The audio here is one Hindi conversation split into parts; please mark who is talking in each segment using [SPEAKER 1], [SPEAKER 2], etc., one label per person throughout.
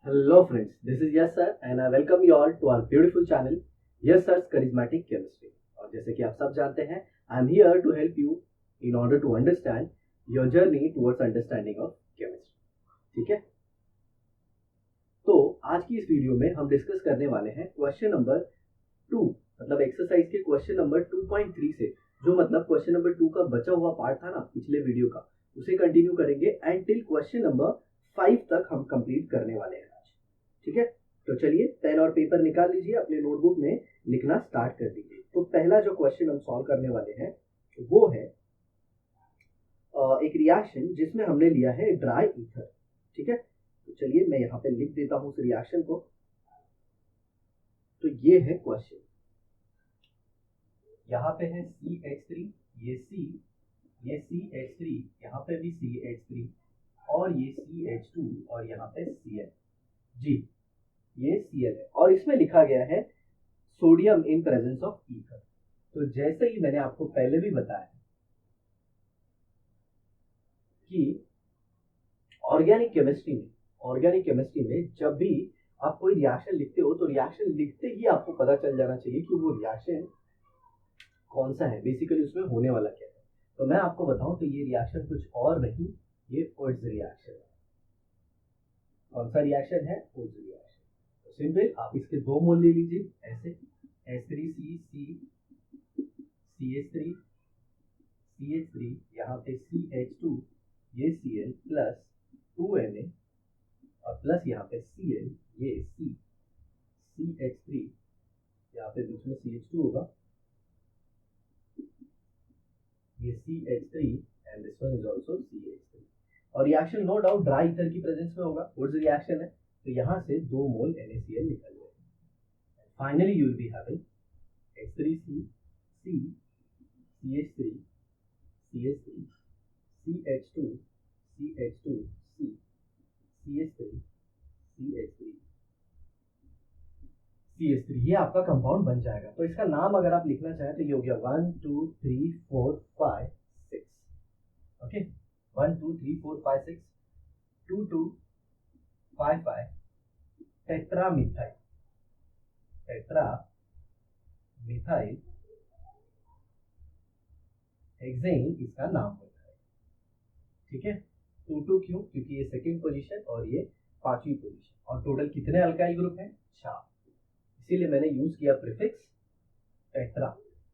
[SPEAKER 1] Hello friends, this is Yes Sir and I welcome you all to our beautiful channel Yes Sir's Charismatic Chemistry। और जैसे कि आप सब जानते हैं, I am here to help you in order to understand your journey towards understanding of chemistry। ठीक है, तो आज की इस वीडियो में हम डिस्कस करने वाले हैं क्वेश्चन नंबर 2, मतलब एक्सरसाइज के क्वेश्चन नंबर 2.3 से, जो मतलब क्वेश्चन नंबर 2 का बचा हुआ पार्ट था ना पिछले वीडियो का, उसे कंटिन्यू करेंगे एंड टिल क्वेश्चन नंबर 5 तक हम कंप्लीट करने वाले हैं। ठीक है, तो चलिए पेन और पेपर निकाल लीजिए, अपने नोटबुक में लिखना स्टार्ट कर दीजिए। तो पहला जो क्वेश्चन हम सॉल्व करने वाले हैं वो है एक रिएक्शन जिसमें हमने लिया है ड्राई ईथर। ठीक है, तो चलिए मैं यहाँ पे लिख देता हूँ उस रिएक्शन को। तो ये है क्वेश्चन, यहाँ पे है CH3, ये C, ये CH3, यहाँ पे भी CH3 और ये CH2 और यहाँ पे Cl। जी, ये Cl है और इसमें लिखा गया है sodium in presence of ether. तो जैसे ही मैंने आपको पहले भी बताया कि ऑर्गेनिक केमिस्ट्री में जब भी आप कोई रिएक्शन लिखते हो तो रिएक्शन लिखते ही आपको पता चल जाना चाहिए कि वो रिएक्शन कौन सा है, बेसिकली उसमें होने वाला क्या है। तो मैं आपको बताऊं तो ये रिएक्शन कुछ और नहीं, ये ओड्स रिएक्शन है। कौन सा रिएक्शन है? Odds reaction. तो सिंपल आप इसके दो मोल ले लीजिए, ऐसे H3CC CH3 CH3, यहाँ पे CH2, ये Cl प्लस 2Na और प्लस यहाँ पे Cl, ये CH3, यहाँ पे बीच में CH2 होगा, ये CH3 and this one is also CH3। और reaction no doubt dry ether की प्रेजेंस में होगा, ओड्स रिएक्शन है, तो यहाँ से 2 मोल NaCl निकल जाएगा। Finally you will be having H3C C CH3 CH3 CH2 CH2 C CH3 CH3 CH3, ये आपका कंपाउंड बन जाएगा। तो इसका नाम अगर आप लिखना चाहें तो ये हो गया 1 2 3 4 5 6। ओके, 1 2 3 4 5 6 2 2 5 5 टेट्रामिथाइल हेक्सेन इसका नाम होता है। ठीक है, 2 2 क्यों? क्योंकि ये सेकंड पोजीशन और ये पांचवी पोजीशन, और टोटल कितने अल्काइल ग्रुप हैं? 4, इसीलिए मैंने यूज किया प्रीफिक्स टेट्रा।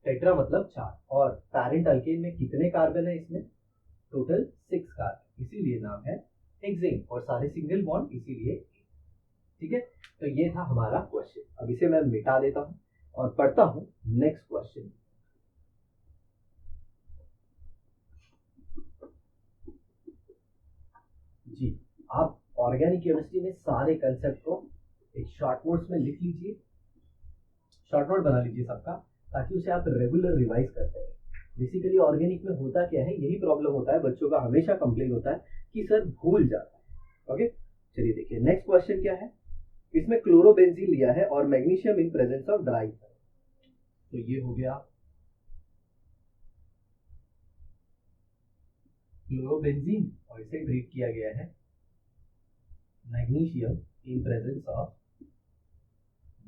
[SPEAKER 1] टेट्रा मतलब 4, और पैरेंट अल्केन में कितने कार्बन है? इसमें टोटल 6 कार्बन, इसीलिए नाम है हेक्सेन, और सारे सिंगल बॉन्ड इसीलिए। ठीक है, तो ये था हमारा क्वेश्चन। अब इसे मैं मिटा देता हूं और पढ़ता हूं नेक्स्ट क्वेश्चन। जी, आप ऑर्गेनिक केमिस्ट्री में सारे कंसेप्ट को एक शॉर्ट नोट्स में लिख लीजिए, शॉर्ट नोट बना लीजिए सबका, ताकि उसे आप रेगुलर रिवाइज करते रहे। बेसिकली ऑर्गेनिक में होता क्या है, यही प्रॉब्लम होता है, बच्चों का हमेशा कंप्लेन होता है कि सर भूल जाता है। ओके, चलिए देखिए नेक्स्ट क्वेश्चन क्या है। इसमें क्लोरोबेंजीन लिया है और magnesium in presence of dry ether. तो ये हो गया क्लोरोबेंजीन और इसे ट्रीट किया गया है magnesium in presence of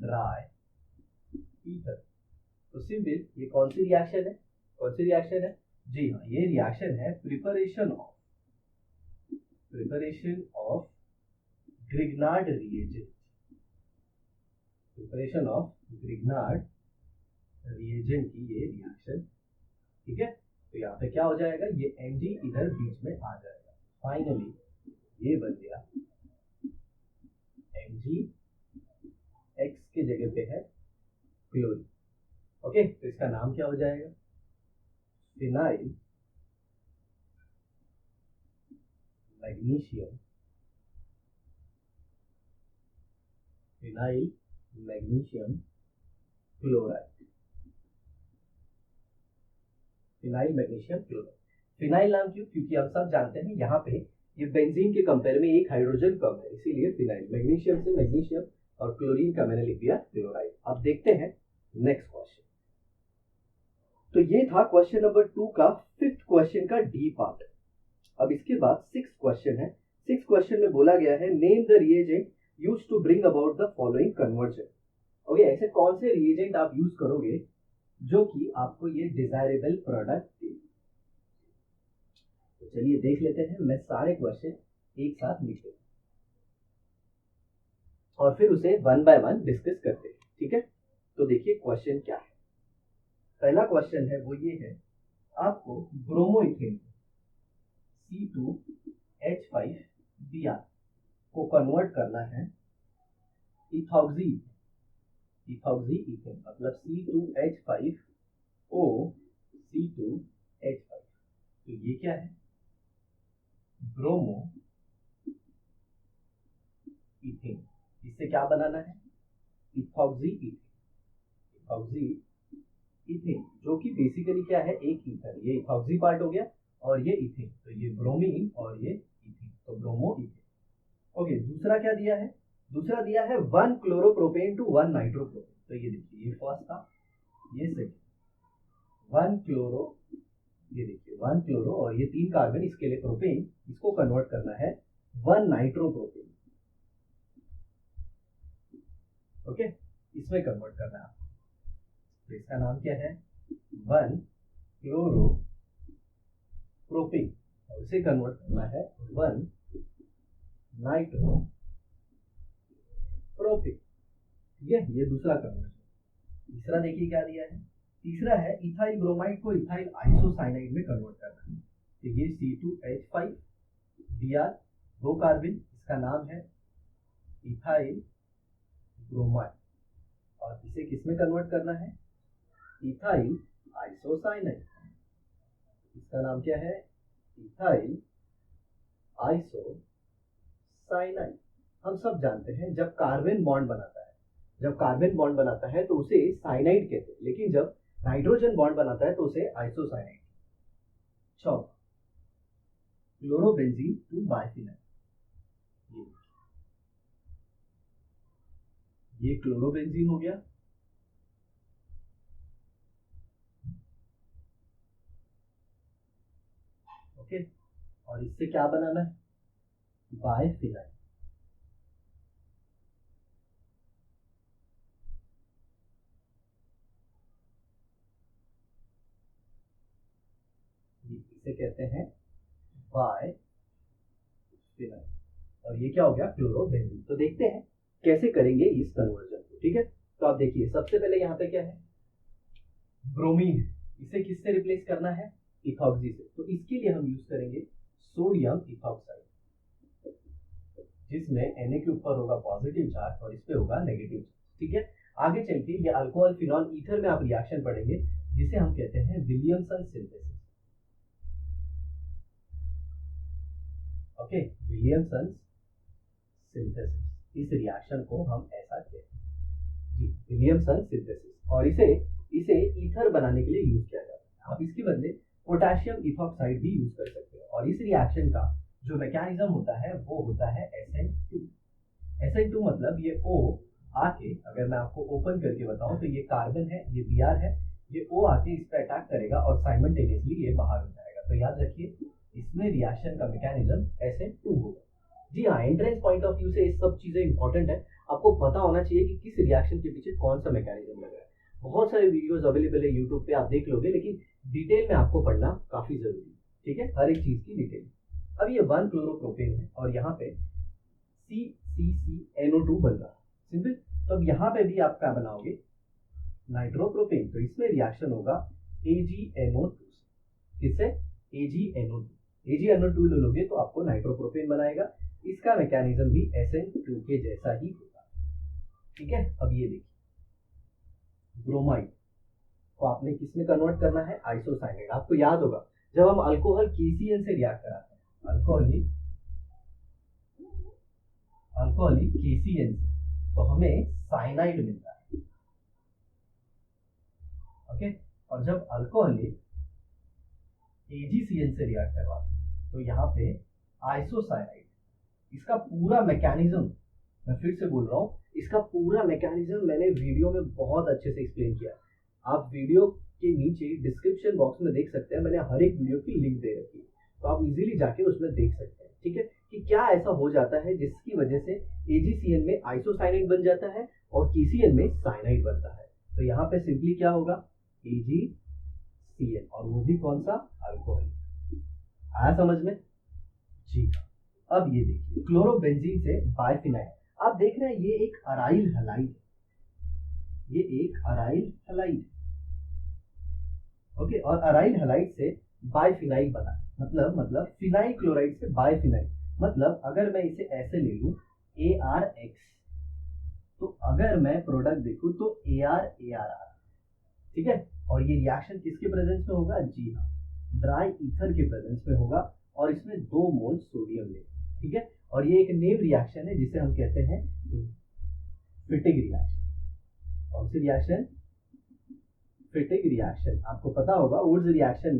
[SPEAKER 1] dry ether. तो सिंपल ये कौन सी रिएक्शन है? कौन सी रिएक्शन है? जी हाँ, ये रिएक्शन है preparation of Grignard reagent. Preparation of Grignard reagent की ये रिएक्शन। ठीक है, तो यहाँ पे क्या हो जाएगा, ये Mg इधर बीच में आ जाएगा। फाइनली ये बन गया Mg, X के जगह पे है क्लोरीन। ओके, तो इसका नाम क्या हो जाएगा? Phenyl magnesium chloride. Phenyl magnesium chloride. Phenyl नाम क्यों? क्योंकि हम सब जानते हैं यहाँ पे ये बेंजीन के कंपेयर में एक हाइड्रोजन कम है, इसीलिए फिनाइल। मैग्नीशियम से मैग्नीशियम और क्लोरीन का मैंने लिख दिया क्लोराइड। अब देखते हैं नेक्स्ट क्वेश्चन। तो ये था क्वेश्चन नंबर 2 का 5th क्वेश्चन का डी पार्ट। अब इसके बाद 6th क्वेश्चन है। 6th क्वेश्चन में बोला गया है name the reagent use to bring about the following conversion. Okay, ऐसे कौन से रिएजेंट आप यूज करोगे जो कि आपको ये डिजायरेबल प्रोडक्ट दे। तो चलिए देख लेते हैं, मैं सारे क्वेश्चन एक साथ लिख लेता हूं और फिर उसे वन बाय वन डिस्कस करते हैं, ठीक है। तो देखिए क्वेश्चन क्या है। पहला क्वेश्चन है वो ये है, आपको ब्रोमोइथेन C2H5Br को कन्वर्ट करना है इथॉक्सी इथेन, मतलब C2H5O C2H5। तो ये क्या है, ब्रोमो इथेन। इससे क्या बनाना है, इथॉक्सी इथेन, जो कि बेसिकली क्या है, एक ईथर। ये इथॉक्सी पार्ट हो गया और ये इथेन, तो ये ब्रोमीन और ये इथेन, तो ब्रोमो इथेन। ओके, दूसरा क्या दिया है, दूसरा दिया है 1 क्लोरोप्रोपेन टू 1 नाइट्रोप्रोपेन। तो ये देखिए, ये फर्स्ट था, ये सेकंड, 1 क्लोरो, ये देखिए 1 क्लोरो और ये 3 कार्बन, इसके लिए प्रोपेन, इसको कन्वर्ट करना है 1 नाइट्रोप्रोपेन। ओके, इसमें कन्वर्ट करना है आपको। तो इसका नाम क्या है, 1 क्लोरोप्रोपेन, और इसे कन्वर्ट करना है 1 नाइट्रोप्रोपेन। ठीक है, ये दूसरा कन्वर्जन। तीसरा देखिए क्या दिया है, तीसरा है इथाइल ब्रोमाइड को इथाइल आइसोसाइनाइड में कन्वर्ट करना है। तो ये C2H5Br, 2 कार्बन, इसका नाम है इथाइल ब्रोमाइड, और इसे किस में कन्वर्ट करना है, इथाइल आइसोसाइनाइड। इसका नाम क्या है, इथाइल आइसोसाइनाइड। हम सब जानते हैं जब कार्बन बॉन्ड बनाता है तो उसे साइनाइड कहते हैं, लेकिन जब नाइट्रोजन बॉन्ड बनाता है तो उसे आइसोसाइनाइड। चौथा, क्लोरोबेंजीन टू बाइफिनाइल। ये क्लोरोबेंजीन हो गया, ओके, और इससे क्या बनाना है, बाइफिनाइल। इसे कहते हैं बाइफिनाइल, और ये क्या हो गया, क्लोरोबेंजीन। तो देखते हैं कैसे करेंगे इस कन्वर्जन को, ठीक है। तो आप देखिए, सबसे पहले यहाँ पे क्या है, ब्रोमीन, इसे किससे रिप्लेस करना है, इथॉक्सी से। तो इसके लिए हम यूज करेंगे सोडियम इथॉक्साइड, जिसमें Na के ऊपर होगा पॉजिटिव चार्ज और इस पे होगा नेगेटिव चार्ज, ठीक है। आगे चल के ये अल्कोहल फिनॉल ईथर में आप रिएक्शन पढ़ेंगे, जिसे हम कहते हैं Williamson synthesis. Okay, Williamson synthesis, इस रिएक्शन को हम ऐसा कहते हैं जी, विलियमसन सिंथेसिस। और इसे ईथर बनाने के लिए यूज किया जाता है। आप इसके बदले पोटेशियम इथॉक्साइड भी यूज कर सकते हैं। और इस रिएक्शन का जो मैकेनिज्म होता है वो होता है SN2। SN2 मतलब ये O आके, अगर मैं आपको ओपन करके बताऊं तो ये कार्बन है, ये Br है, ये O आके इस पे अटैक करेगा और साइमल्टेनियसली ये बाहर हो जाएगा। तो याद रखिए, इसमें रिएक्शन का मैकेनिज्म SN2 होगा। जी हाँ, एंट्रेंस पॉइंट ऑफ व्यू से ये सब चीजें इंपॉर्टेंट है, आपको पता होना चाहिए कि किस रिएक्शन के पीछे कौन सा मैकेनिज्म लग रहा है। बहुत सारे वीडियोस अवेलेबल है यूट्यूब पे, आप देख लोगे, लेकिन डिटेल में आपको पढ़ना काफी जरूरी है, ठीक है, हर एक चीज की डिटेल। अब ये 1 क्लोरोप्रोपेन है और यहाँ पे CCCNO2 बन रहा है, सिंपल। तो अब यहाँ पे भी आप क्या बनाओगे, नाइट्रोप्रोपेन। तो इसमें रिएक्शन होगा AgNO2 से, किससे, AgNO2 ले लोगे तो आपको नाइट्रोप्रोपेन बनाएगा। इसका मैकेनिज्म भी SN2 के जैसा ही होगा, ठीक है। अब ये देखिए, ब्रोमाइड को आपने किस में कन्वर्ट करना है, आइसोसाइनाइड। आपको याद होगा जब हम अल्कोहल KCl से रिएक्ट कराते हैं, अल्कोहलिक KCl से, तो हमें साइनाइड मिलता है, ओके। और जब अल्कोहलिक AgCl से रिएक्ट करवाते हैं तो यहाँ पे आइसोसाइनाइड। इसका पूरा मैकेनिज्म, मैं फिर से बोल रहा हूँ, इसका पूरा मैकेनिज्म मैंने वीडियो में बहुत अच्छे से एक्सप्लेन किया। आप वीडियो के नीचे डिस्क्रिप्शन बॉक्स में देख सकते हैं, मैंने हर एक वीडियो की लिंक दे रखी है, तो आप इजीली जाके उसमें देख सकते हैं। ठीक है, कि क्या ऐसा हो जाता है जिसकी वजह से AgCN में आइसोसाइनाइड बन जाता है और KCN में साइनाइड बनता है। तो यहाँ पे सिंपली क्या होगा, AgCN, और वो भी कौन सा, अल्कोहल। आया समझ में? जी। अब ये देखिए क्लोरोबेंजीन से बाइफिनाइल, आप देख रहे हैं ये एक अराइल हैलाइड है, ये एक अराइल हैलाइड, ओके, और अराइल हैलाइड से बाइफिनाइल बना है, मतलब फिनाइल क्लोराइड से बाइफिनाइल, मतलब अगर मैं इसे ऐसे ले लूं ArX, तो अगर मैं प्रोडक्ट देखूं तो ArArR, ठीक है, और ये रिएक्शन किसके प्रेजेंस में होगा, जी हाँ, ड्राई ईथर के प्रेजेंस में होगा, और इसमें 2 मोल सोडियम लेगा, ठीक है, और ये एक नेम रिएक्शन है जिसे हम कहते हैं फिटिग रिएक्शन। कौन सी रिएक्शन, फिटिग रिएक्शन। आपको पता होगा वुड्स रिएक्शन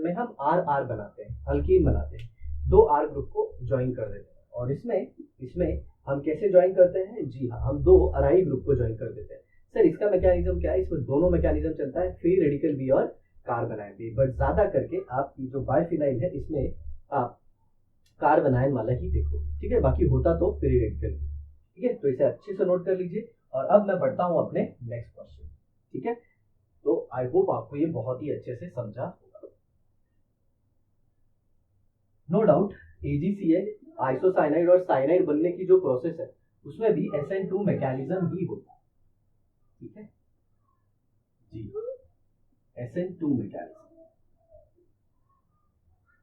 [SPEAKER 1] में हम आर बनाते हैं, अल्कीन बनाते हैं, 2 R ग्रुप को ज्वाइन कर देते हैं, और इसमें हम कैसे ज्वाइन करते हैं, जी हाँ, हम 2 अराइल ग्रुप को ज्वाइन कर देते हैं। सर इसका मैकेनिज्म क्या है, इसमें दोनों मैकेनिज्म चलता है, फ्री रेडिकल भी और कार्बन आयन भी, बट ज्यादा करके आपकी जो बाइफिनाइल है इसमें आप कार्बन आयन वाला ही देखो, ठीक है, बाकी होता तो फ्री रेडिकल भी, ठीक है, तो इसे अच्छे से नोट कर लीजिए। और अब मैं बढ़ता हूं अपने नेक्स्ट क्वेश्चन, ठीक है, तो आई होप आपको ये बहुत ही अच्छे से समझा होगा। नो डाउट AgCN आइसोसाइनाइड और साइनाइड बनने की जो प्रोसेस है उसमें भी SN2 मैकेनिज्म ही होता है, ठीक है जी, SN2 मैकेनिज्म,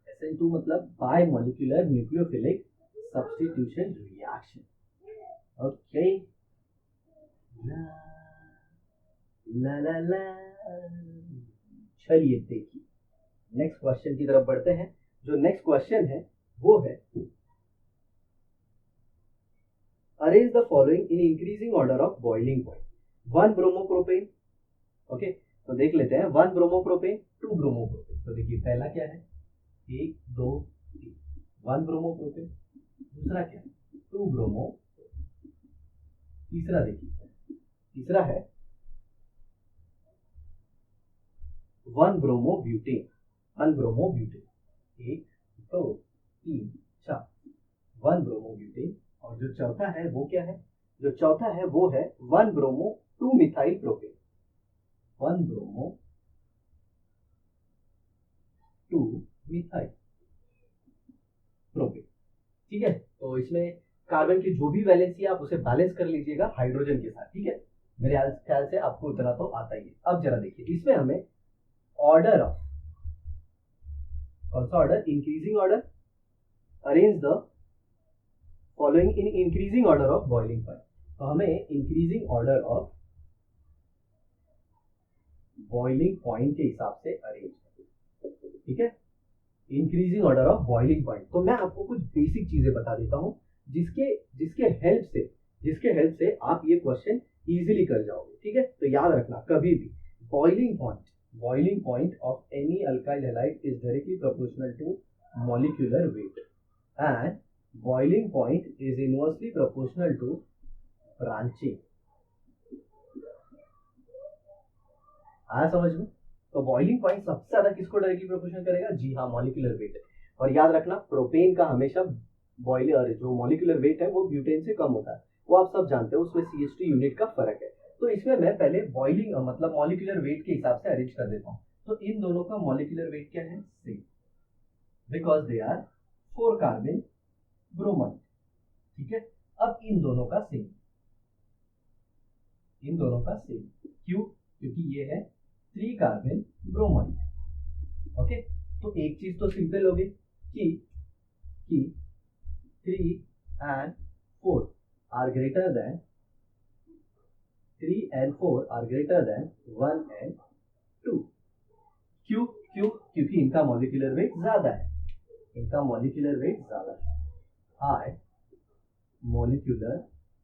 [SPEAKER 1] SN2 मतलब by molecular nucleophilic substitution reaction, okay, ला ला ला। चलिए देखिए नेक्स्ट क्वेश्चन की तरफ बढ़ते हैं। जो नेक्स्ट क्वेश्चन है वो है arrange the following in increasing order of boiling point, 1 bromopropane, okay, तो देख लेते हैं 1 ब्रोमोप्रोपेन, 2 ब्रोमोप्रोपेन। तो देखिए पहला क्या है, 1 2 3, 1 ब्रोमोप्रोपेन, दूसरा क्या है 2 ब्रोमो, तीसरा देखिए, तीसरा है 1 ब्रोमोब्यूटेन, 1 ब्रोमोब्यूटेन, 1 2 3 4, 1 ब्रोमोब्यूटेन। और जो चौथा है वो क्या है, जो चौथा है वो है 1 bromo 2 methyl propane, 1 bromo 2 methyl propane, ठीक है। तो इसमें कार्बन की जो भी वैलेंसी है आप उसे बैलेंस कर लीजिएगा हाइड्रोजन के साथ, ठीक है, मेरे ख्याल से आपको इतना तो आता ही है। अब जरा देखिए इसमें हमें ऑर्डर ऑफ, कौन सा order, increasing order, arrange the following in increasing order of boiling point, तो हमें increasing order of boiling point के हिसाब से अरेंज करना, ठीक है, increasing order of boiling point. तो मैं आपको कुछ बेसिक चीजें बता देता हूं जिसके जिसके हेल्प से आप ये क्वेश्चन इजीली कर जाओगे, ठीक है। तो याद रखना कभी भी boiling point of any alkyl halide is directly proportional to molecular weight and boiling point is inversely proportional to branching। आया समझ में? तो बॉइलिंग पॉइंट सबसे ज्यादा किसको डायरेक्टली प्रोपोर्शनल करेगा, जी हाँ, मॉलिक्यूलर वेट है। और याद रखना प्रोपेन का हमेशा बॉइलर जो मॉलिक्यूलर वेट है वो ब्यूटेन से कम होता है, वो आप सब जानते हो, उसमें CH2 यूनिट का फर्क है। तो इसमें मैं पहले बॉइलिंग मतलब मॉलिक्यूलर वेट के हिसाब से अरेंज कर देता हूँ। तो इन दोनों का मॉलिक्यूलर वेट क्या है, same, because they are 4 carbon bromide, ठीक है। अब इन दोनों का सेम क्यों, क्योंकि ये है 3 कार्बन ब्रोमाइड, ओके। तो एक चीज तो सिंपल हो गई कि 3 and 4 are greater than 1 and 2। क्यों, क्योंकि इनका मॉलिक्यूलर वेट ज्यादा है, high molecular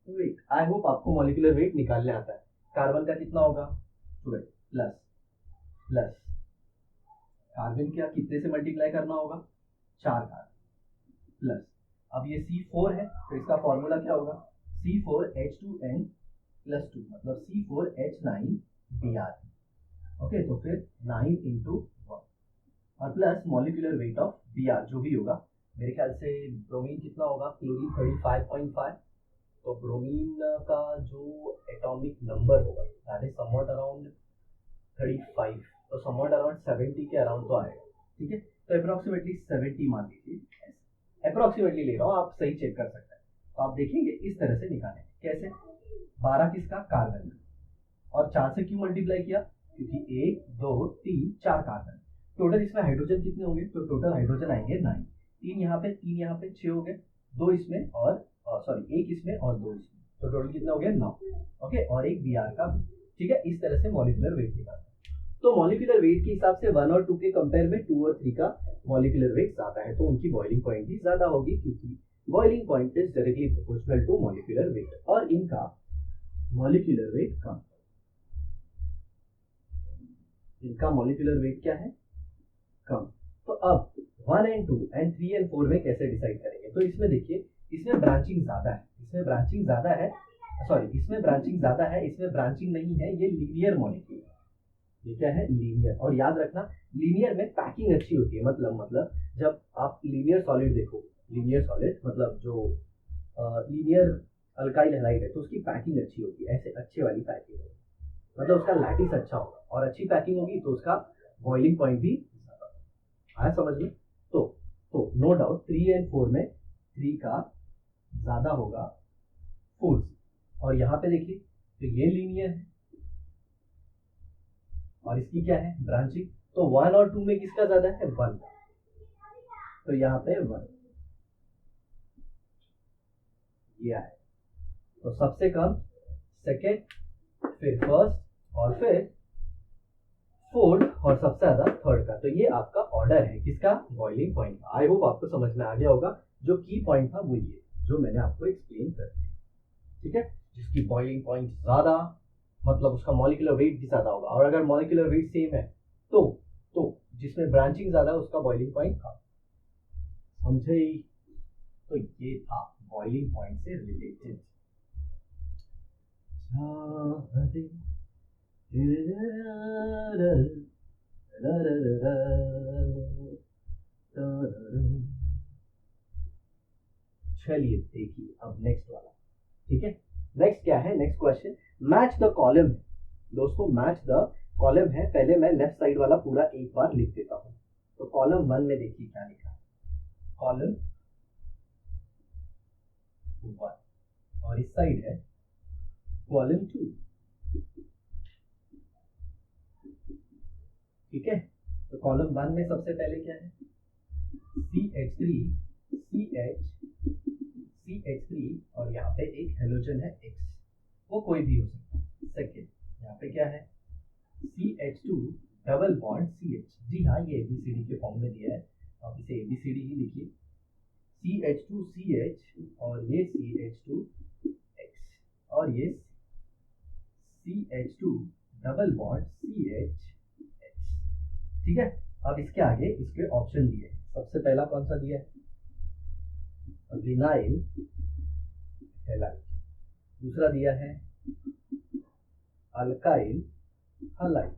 [SPEAKER 1] weight. I hope आपको मॉलिक्यूलर वेट निकालने आता है। कार्बन का कितना होगा 12 प्लस कार्बन क्या कितने से मल्टीप्लाई करना होगा, 4 कार्बन प्लस, अब ये C4 है तो इसका फॉर्मूला क्या होगा, C4H2N प्लस 2 मतलब C4H9Br, ओके। तो फिर 9 into 1 और plus molecular weight of Br जो भी होगा मेरे ख्याल से ब्रोमीन कितना होगा, क्लोरीन 35.5। तो ब्रोमीन का जो एटॉमिक नंबर होगा दैट इज समवॉट अराउंड 35, तो समवॉट अराउंड 70 के अराउंड तो आएगा। ठीक है, तो अप्रोक्सीमेटली 70 मान लीजिए, अप्रोक्सीमेटली ले रहा हूँ, आप सही चेक कर सकते हैं। तो आप देखेंगे इस तरह से निकालें, कैसे, 12 किसका, कार्बन, और 4 से क्यों मल्टीप्लाई किया, क्योंकि 1 2 3 4 कार्बन, टोटल इसमें हाइड्रोजन कितने होंगे, तो टोटल हाइड्रोजन आएंगे 9, 3 यहाँ पे 3 यहाँ पे 6 हो गए, 2 इसमें और सॉरी 1 इसमें और 2 इसमें, तो टोटल कितना हो गया 9। ओके, और एक Br का भी। ठीक है, इस तरह से मॉलिक्यूलर वेट निकालना है। तो मॉलिक्यूलर वेट के हिसाब से 1 और 2 के कंपेयर में 2 और 3 का मॉलिक्यूलर वेट ज्यादा है, तो उनकी बॉइलिंग पॉइंट भी ज्यादा होगी, क्योंकि boiling point is directly proportional to molecular weight, और इनका मॉलिक्यूलर वेट कम, इनका मॉलिक्यूलर वेट क्या है, कम। तो अब 1 एंड 2 एंड 3 एंड 4 में कैसे डिसाइड करेंगे, तो इसमें देखिए, इसमें ब्रांचिंग ज्यादा है, इसमें ब्रांचिंग ज्यादा है, सॉरी इसमें ब्रांचिंग ज्यादा है, इसमें ब्रांचिंग नहीं है, ये लीनियर मॉलिक्यूल है, ये क्या है, लीनियर। और याद रखना, लीनियर में पैकिंग अच्छी होती है, मतलब जब आप लीनियर सॉलिड देखो, लीनियर सॉलिड मतलब जो लीनियर अल्काइल हैलाइड है, तो उसकी पैकिंग अच्छी होगी, ऐसे अच्छे वाली पैकिंग होगी, मतलब उसका लैटिस अच्छा होगा, और अच्छी पैकिंग होगी तो उसका बॉइलिंग पॉइंट भी आया समझ में। तो नो डाउट 3 एंड 4 में 3 का ज्यादा होगा 4 से, और यहाँ पे देखिए तो ये लीनियर है और इसकी क्या है, ब्रांचिंग, तो 1 और 2 में किसका ज्यादा है, 1 का, तो यहाँ पे 1 ये है, तो सबसे कम सेकेंड, फिर फर्स्ट, और फिर फोर्थ, और सबसे ज्यादा थर्ड का। तो ये आपका ऑर्डर है किसका, बॉइलिंग पॉइंट का। आई होप आपको समझ में आ गया होगा, जो की पॉइंट था वो ये जो मैंने आपको एक्सप्लेन कर दिया। ठीक है, जिसकी बॉइलिंग पॉइंट ज्यादा मतलब उसका मॉलिक्यूलर वेट भी ज्यादा होगा, और अगर मॉलिक्यूलर वेट सेम है तो जिसमें ब्रांचिंग ज्यादा है उसका बॉइलिंग पॉइंट कम, समझे। तो ये था बॉइलिंग पॉइंट से रिलेटेड। चलिए देखिए अब नेक्स्ट वाला। ठीक है, नेक्स्ट क्या है, next question, match the column है। दोस्तों मैच द कॉलम है, पहले मैं लेफ्ट साइड वाला पूरा एक बार लिख देता हूं। तो कॉलम 1 में देखिए क्या लिखा है, कॉलम 1, और इस साइड है कॉलम 2। ठीक है, तो कॉलम 1 में सबसे पहले क्या है, CH3 और यहाँ पे एक हेलोजन है X, वो कोई भी हो सकता है। सेकेंड यहाँ पे क्या है, CH2 डबल बॉन्ड CH, जी हाँ ये ABCD के फॉर्म में दिया है, आप इसे ABCD ही लिखिए, CH2CH और ये CH2X और ये CH2 डबल बॉन्ड CH। ठीक है, अब इसके आगे इसके ऑप्शन दिए, सबसे पहला कौन सा दिया है, विनाइल हैलाइड, दूसरा दिया है अल्काइल हलाइड,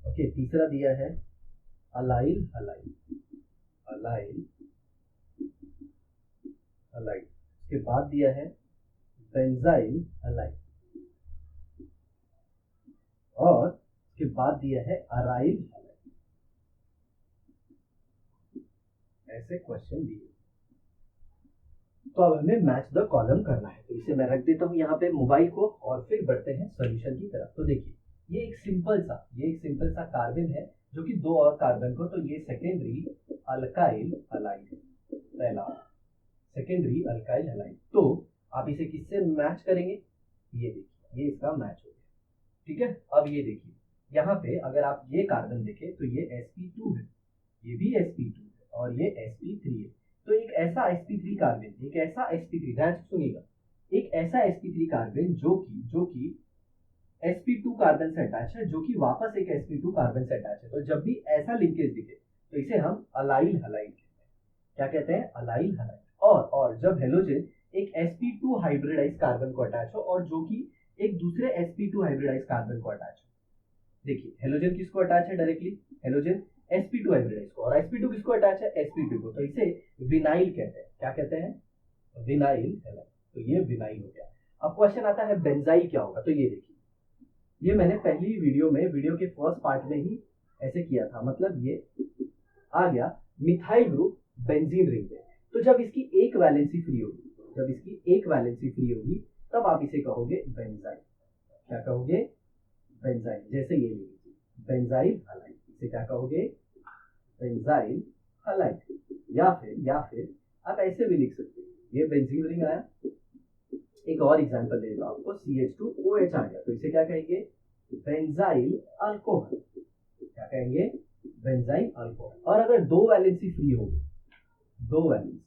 [SPEAKER 1] ओके, तीसरा दिया है अलाइल हलाइड, अलाइल हलाइड, उसके बाद दिया है बेंजाइल हलाइड, और उसके बाद दिया है अराइल हलाइड। ऐसे क्वेश्चन दिए, तो अब हमें मैच द कॉलम करना है, तो इसे मैं रख देता हूँ यहाँ पे मोबाइल को, और फिर बढ़ते हैं सॉल्यूशन की तरफ। तो देखिए ये एक सिंपल सा कार्बन है जो कि 2 और कार्बन को, तो ये सेकेंडरी अल्काइल हलाइड है, पहला सेकेंडरी अल्काइल हलाइड। तो आप इसे किससे मैच करेंगे, ये देखिए ये इसका मैच हो गया। ठीक है, अब ये देखिए यहाँ पे अगर आप ये कार्बन देखें तो ये sp2 है, ये भी sp2 है, और ये sp3 है। तो एक ऐसा sp3 कार्बन, एक ऐसा sp3, ध्यान से सुनिएगा, एक ऐसा sp3 कार्बन जो कि sp2 कार्बन से अटैच है, जो कि वापस एक sp2 कार्बन से अटैच है। तो जब भी ऐसा लिंकेज दिखे तो इसे हम अलाइल हलाइड कहते हैं। क्या कहते हैं, अलाइल हलाइड। और जब हेलोजन एक sp2 हाइब्रिडाइज कार्बन को अटैच हो, और जो कि एक दूसरे sp2 हाइब्रिडाइज कार्बन को अटैच हो। देखिए हेलोजन किसको अटैच है डायरेक्टली, हेलोजन sp2 हाइब्रिडाइज को, और sp2 किसको अटैच है, sp2 को, तो इसे विनाइल कहते हैं। क्या कहते हैं, विनाइल हैलाइड। तो ये विनाइल हो गया। अब क्वेश्चन आता है बेंजाइल क्या होगा। तो ये देखिए, ये मैंने पहली वीडियो में, वीडियो के फर्स्ट पार्ट में ही ऐसे किया था, मतलब ये आ गया मिथाइल ग्रुप बेंजीन रिंग में। तो जब इसकी एक वैलेंसी फ्री होगी, जब इसकी एक वैलेंसी फ्री होगी, तब आप इसे कहोगे बेंजाइल। क्या कहोगे, बेंजाइल। जैसे ये लीजिए बेंजाइल हैलाइड, इसे क्या कहोगे, बेंजाइल हैलाइड। या फिर आप ऐसे भी लिख सकते हैं, ये बेंजीन रिंग आया, एक और एग्जांपल दे देता हूं आपको, CH2OH आ गया, तो इसे क्या कहेंगे, बेंजाइल अल्कोहल। क्या कहेंगे, बेंजाइल अल्कोहल। और अगर दो वैलेंसी फ्री हो, दो वैलेंसी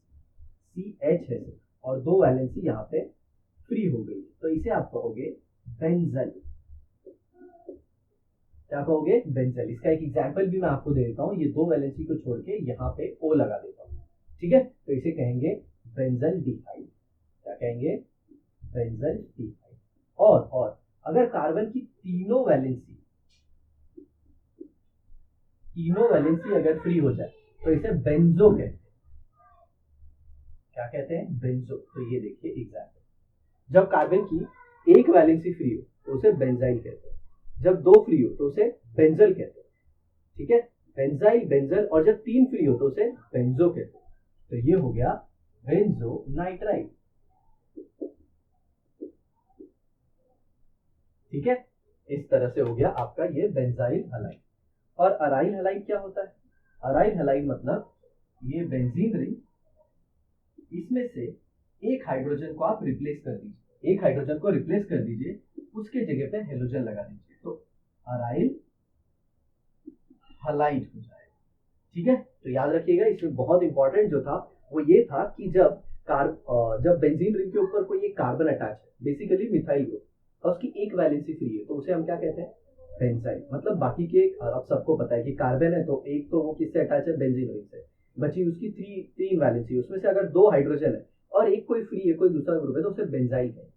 [SPEAKER 1] CH है और दो वैलेंसी यहाँ पे फ्री हो गई, तो इसे आप कहोगे बेंजल। क्या कहोगे, बेंजल। इसका एक एग्जांपल भी मैं आपको दे देता हूँ, ये दो वैलेंसी को छोड़ के यहाँ पे O लगा देता हूँ, ठीक है। तो इसे कहेंगे बेंजल डिहाइड। क्या कहेंगे, बेंजल डिहाइड। और अगर कार्बन की तीनों वैलेंसी अगर फ्री हो जाए, तो इसे बेंजो कहते हैं। क्या कहते हैं, बेंजो। तो ये देखिए एग्जांपल, जब कार्बन की एक वैलेंसी फ्री हो तो उसे बेंजाइल कहते हैं, जब दो फ्री हो तो उसे बेंजल कहते हैं, ठीक है, बेंजाइल, बेंजल। और जब तीन फ्री हो तो उसे बेंजो कहते हैं। तो ये हो गया बेंजो नाइट्राइड, ठीक है। इस तरह से हो गया आपका ये बेंजाइल हैलाइड। और अराइल हैलाइड क्या होता है, अराइल हैलाइड मतलब ये बेंजीन रिंग, इसमें से एक हाइड्रोजन को आप रिप्लेस कर दीजिए, एक हाइड्रोजन को रिप्लेस कर दीजिए, उसके जगह पे हेलोजन लगा दीजिए, तो अराइल हैलाइड हो जाएगा, ठीक है। तो याद रखिएगा, इसमें बहुत इंपॉर्टेंट जो था वो ये था कि जब बेंजीन रिंग के ऊपर कोई एक कार्बन अटैच है, बेसिकली मिथाइल ग्रुप, और उसकी एक वैलेंसी फ्री है, तो उसे हम क्या कहते हैं, बेंजाइल। मतलब बाकी के, अब सबको पता है कि कार्बन है, तो एक तो वो किससे अटैच है, बेंजीन रिंग से, बची उसकी तीन वैलेंसी, उसमें से अगर दो हाइड्रोजन है और एक कोई फ्री है, कोई दूसरा ग्रुप है, तो उसे बेंजाइल कहेंगे।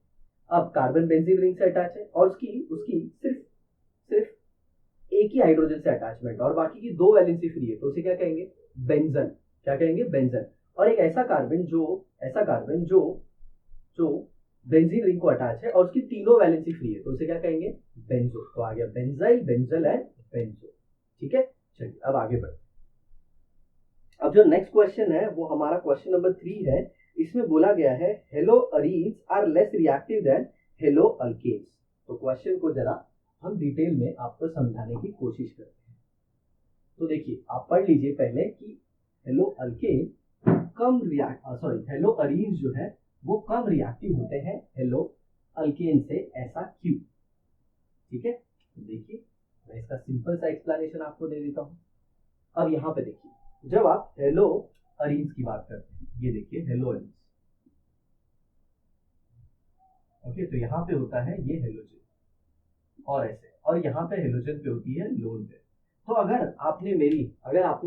[SPEAKER 1] अब कार्बन बेंजीन रिंग से अटैच है और उसकी उसकी सिर्फ सिर्फ एक ही हाइड्रोजन से अटैचमेंट, और बाकी की दो वैलेंसी फ्री है, तो उसे क्या कहेंगे, बेंजन। क्या कहेंगे, बेंजन। और एक ऐसा कार्बन जो जो बेंजीन रिंग को अटैच है और उसकी तीनों वैलेंसी फ्री है, तो उसे क्या कहेंगे, बेंजो। तो आ गया बेंजाइल, बेंजल एंड बेंजो, ठीक है। चलिए अब आगे बढ़ते। अब जो नेक्स्ट क्वेश्चन है वो हमारा क्वेश्चन नंबर 3 है। इसमें बोला गया है haloarenes are less reactive than haloalkanes. तो क्वेश्चन को जरा हम डिटेल में आपको समझाने की कोशिश करते हैं। तो देखिए, आप पढ़ लीजिए पहले कि हेलो अल्केन हेलो अरीन्स जो है वो कम रिएक्टिव होते हैं हेलो अल्केन से, ऐसा क्यों, ठीक है। तो देखिए, मैं इसका सिंपल सा एक्सप्लेनेशन आपको दे देता हूं। अब यहाँ पे देखिए, जब आप हेलो अरीन्स की बात करते हैं, ये देखिए हेलो अरीन्स, ओके, तो यहाँ पे होता है ये हेलोजन और ऐसे, और यहाँ पे हेलोजन पे होती है लोन पे। तो अगर आपने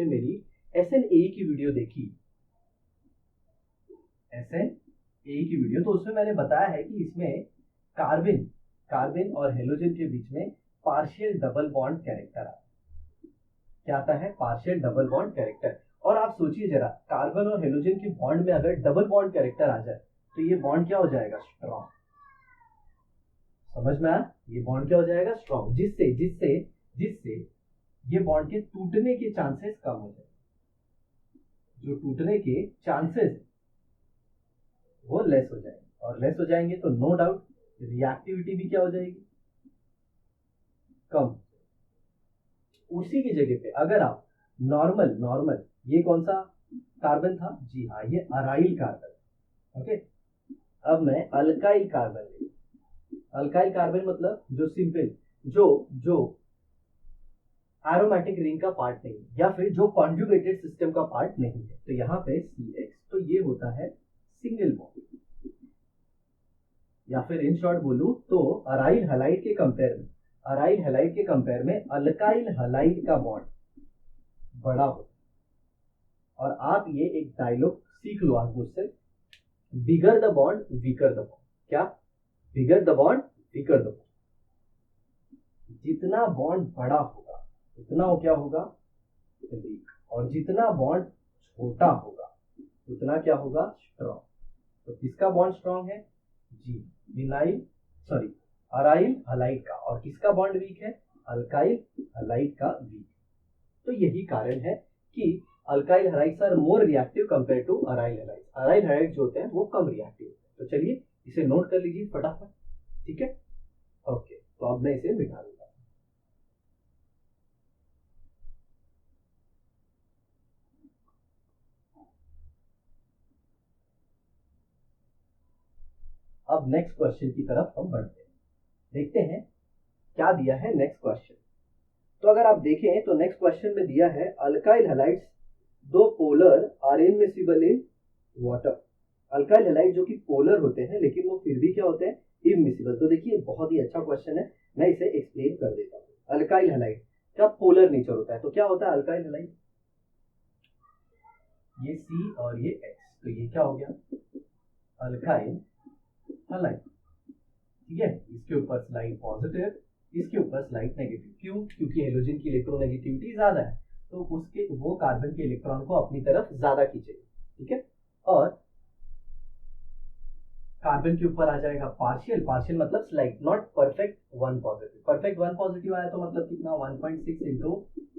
[SPEAKER 1] मेरी SN-AE की वीडियो देखी, SN-AE की वीडियो, तो उसमें मैंने बताया है कि इसमें कार्बन और हेलोजन के बीच में पार्शियल डबल बॉन्ड कैरेक्टर आता है। क्या आता है, पार्शियल डबल बॉन्ड कैरेक्टर। और आप सोचिए जरा, कार्बन और हेलोजन के बॉन्ड में अगर डबल बॉन्ड कैरेक्टर आ जाए, तो ये बॉन्ड क्या हो जाएगा, स्ट्रॉन्ग। समझ में आया, ये बॉन्ड क्या हो जाएगा, स्ट्रॉन्ग, जिससे जिससे जिससे ये बॉन्ड के टूटने के चांसेस कम हो जाए, जो टूटने के चांसेस वो लेस हो जाएंगे, और लेस हो जाएंगे तो नो डाउट रिएक्टिविटी भी क्या हो जाएगी, कम। उसी की जगह पे अगर आप नॉर्मल ये कौन सा कार्बन था, जी हाँ, ये अराइल कार्बन, ओके। अब मैं अल्काइल कार्बन ले, अल्काइल कार्बन मतलब जो सिंपल, जो एरोमेटिक रिंग का पार्ट नहीं है, या फिर जो कॉन्जुगेटेड सिस्टम का पार्ट नहीं है, तो यहाँ पे CX, तो ये होता है सिंगल बॉन्ड। या फिर इन शॉर्ट बोलूं तो अराइल हैलाइड के कंपेयर में अल्काइल हैलाइड का बॉन्ड बड़ा होता है। और आप ये एक डायलॉग सीख लो आज मुझसे, bigger the bond weaker the bond. क्या, bigger the bond weaker the bond. जितना बॉन्ड बड़ा होगा उतना वो क्या होगा, वीक, और जितना बॉन्ड छोटा होगा उतना क्या होगा, स्ट्रॉन्ग। तो किसका बॉन्ड स्ट्रॉन्ग है, जी विनाइल सॉरी अराइल हलाइड का, और किसका बॉन्ड वीक है, अल्काइल हलाइड का वीक। तो यही कारण है कि alkyl halides are more reactive compare to aryl halides. Aryl halide जो होते हैं वो कम रिएक्टिव होते हैं। तो चलिए इसे नोट कर लीजिए फटाफट, ठीक है। ओके, तो अब मैं इसे मिटा दूंगा। अब नेक्स्ट क्वेश्चन की तरफ हम बढ़ते हैं, देखते हैं क्या दिया है नेक्स्ट क्वेश्चन। तो अगर आप देखें तो नेक्स्ट क्वेश्चन में दिया है alkyl halides though polar are immiscible in water. Alkyl halide जो कि पोलर होते हैं लेकिन वो फिर भी क्या होते हैं, इमिसिबल। तो देखिए बहुत ही अच्छा क्वेश्चन है, मैं इसे एक्सप्लेन कर देता हूँ। अल्काइल हैलाइड का पोलर नेचर होता है, तो क्या होता है अल्काइल हैलाइड, ये C और ये X, तो ये क्या हो गया अल्काइल हैलाइड, ठीक है। इसके ऊपर स्लाइड पॉजिटिव, इसके ऊपर स्लाइड नेगेटिव, क्यों, क्योंकि हेलोजन की इलेक्ट्रोनेगेटिविटी ज्यादा है, तो उसके वो कार्बन के इलेक्ट्रॉन को अपनी तरफ ज्यादा खींचेगा, ठीक है। और कार्बन के ऊपर आ जाएगा पार्शियल, पार्शियल मतलब slight, not perfect one positive. Perfect one positive आया तो मतलब कितना 1.6 into